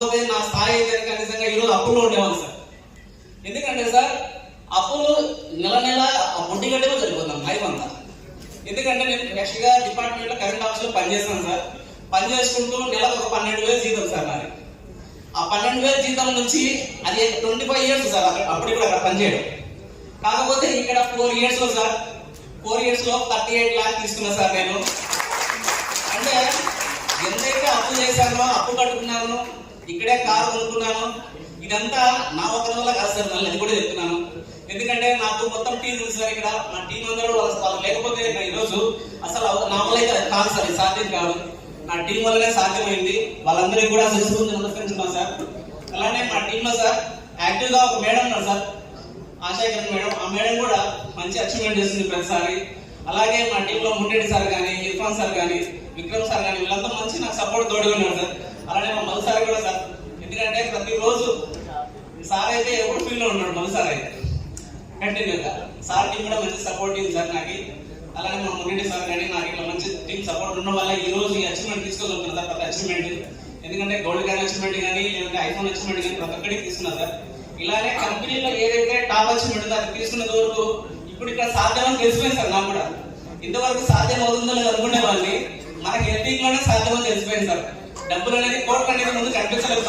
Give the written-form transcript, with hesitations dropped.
నా స్థాయి అయితే కనీసంగా ఈరోజు అప్పుల్లో ఉండేవాళ్ళు సార్. ఎందుకంటే సార్ అప్పులు నెల నెల ఒంటి గంటలో సరిపోతాం లైఫ్ అంతా. ఎందుకంటే నేను యాక్చువల్గా డిపార్ట్మెంట్లో కరెంట్ ఆఫీస్లో పనిచేస్తాను సార్. పని చేసుకుంటూ నెలకు ఒక 12,000 జీతం సార్ నాది. ఆ 12,000 జీతం నుంచి అది 25 years సార్ అప్పుడు కూడా అక్కడ పనిచేయడం. కాకపోతే ఇక్కడ 4 years లో సార్ 4 years లో 38 lakhs తీసుకున్నా సార్ నేను. అంటే ఎంతైతే అప్పు చేశానో అప్పు కట్టుకున్నాను, ఇక్కడే కారు కొనుక్కున్నాను, ఇదంతా నా ఒక రోజులో కాదు సార్. మళ్ళీ అది కూడా చెప్తున్నాను. ఎందుకంటే నాకు మొత్తం టీం ఉంది సార్. ఇక్కడ నా టీం అందరూ వాళ్ళు లేకపోతే ఈరోజు అసలు నా వల్ల అయితే కాదు సార్, సాధ్యం కాదు. నా టీం వల్లనే సాధ్యమైంది. వాళ్ళందరికీ కూడా శిశువుని నమస్కరించున్నాను సార్. అలానే మా టీంలో సార్ యాక్టివ్ గా ఒక మేడం ఉన్నారు సార్, ఆశాకరణ మేడం. ఆ మేడం కూడా మంచి అచీవ్మెంట్ చేస్తుంది ప్రతిసారి. అలాగే మా టీంలో మున్నెడ్డి సార్ కానీ, ఇర్ఫాన్ సార్ కానీ, విక్రమ్ సార్ కానీ, వీళ్ళంతా మంచి నాకు సపోర్ట్ తోడుగా ఉన్నారు సార్. అలానే మా మధు సార్ కూడా సార్. ఎందుకంటే ప్రతిరోజు సార్ అయితే ఎప్పుడు ఫీల్డ్ లో ఉన్నాడు. మధు సార్ అయితే కంటిన్యూగా సార్ టీం కూడా మంచి సపోర్ట్ టీం సార్ నాకు. అలానే మా మున్నెడ్డి సార్ కానీ నాకు ఇట్లా మంచి టీం సపోర్ట్ ఉండడం వల్ల ఈ రోజు ఈ అచీవ్మెంట్ తీసుకోగలుగుతున్నారు సార్. ప్రతి అచీవ్మెంట్, ఎందుకంటే గోల్డ్ కార్డ్ అచీవ్మెంట్ కానీ, లేదంటే ఐఫోన్ అచీవ్మెంట్ కానీ ప్రతి ఒక్కరికి తీసుకున్నా సార్. ఇలానే కంపెనీలో ఏదైతే టాప్ అచీవ్మెంట్ ఉందో అది తీసుకున్నంత వరకు ఇప్పుడు ఇక్కడ సాధ్యమని తెలిసిపోయింది సార్ నాకు కూడా. ఇంతవరకు సాధ్యం అవుతుందో లేదు అనుకునే వాళ్ళని మనకి ఎల్టీలోనే సాధ్యమని తెలిసిపోయింది సార్. డబ్బులు అనేది కోర్టు అనేది ముందు కనిపించలేదు.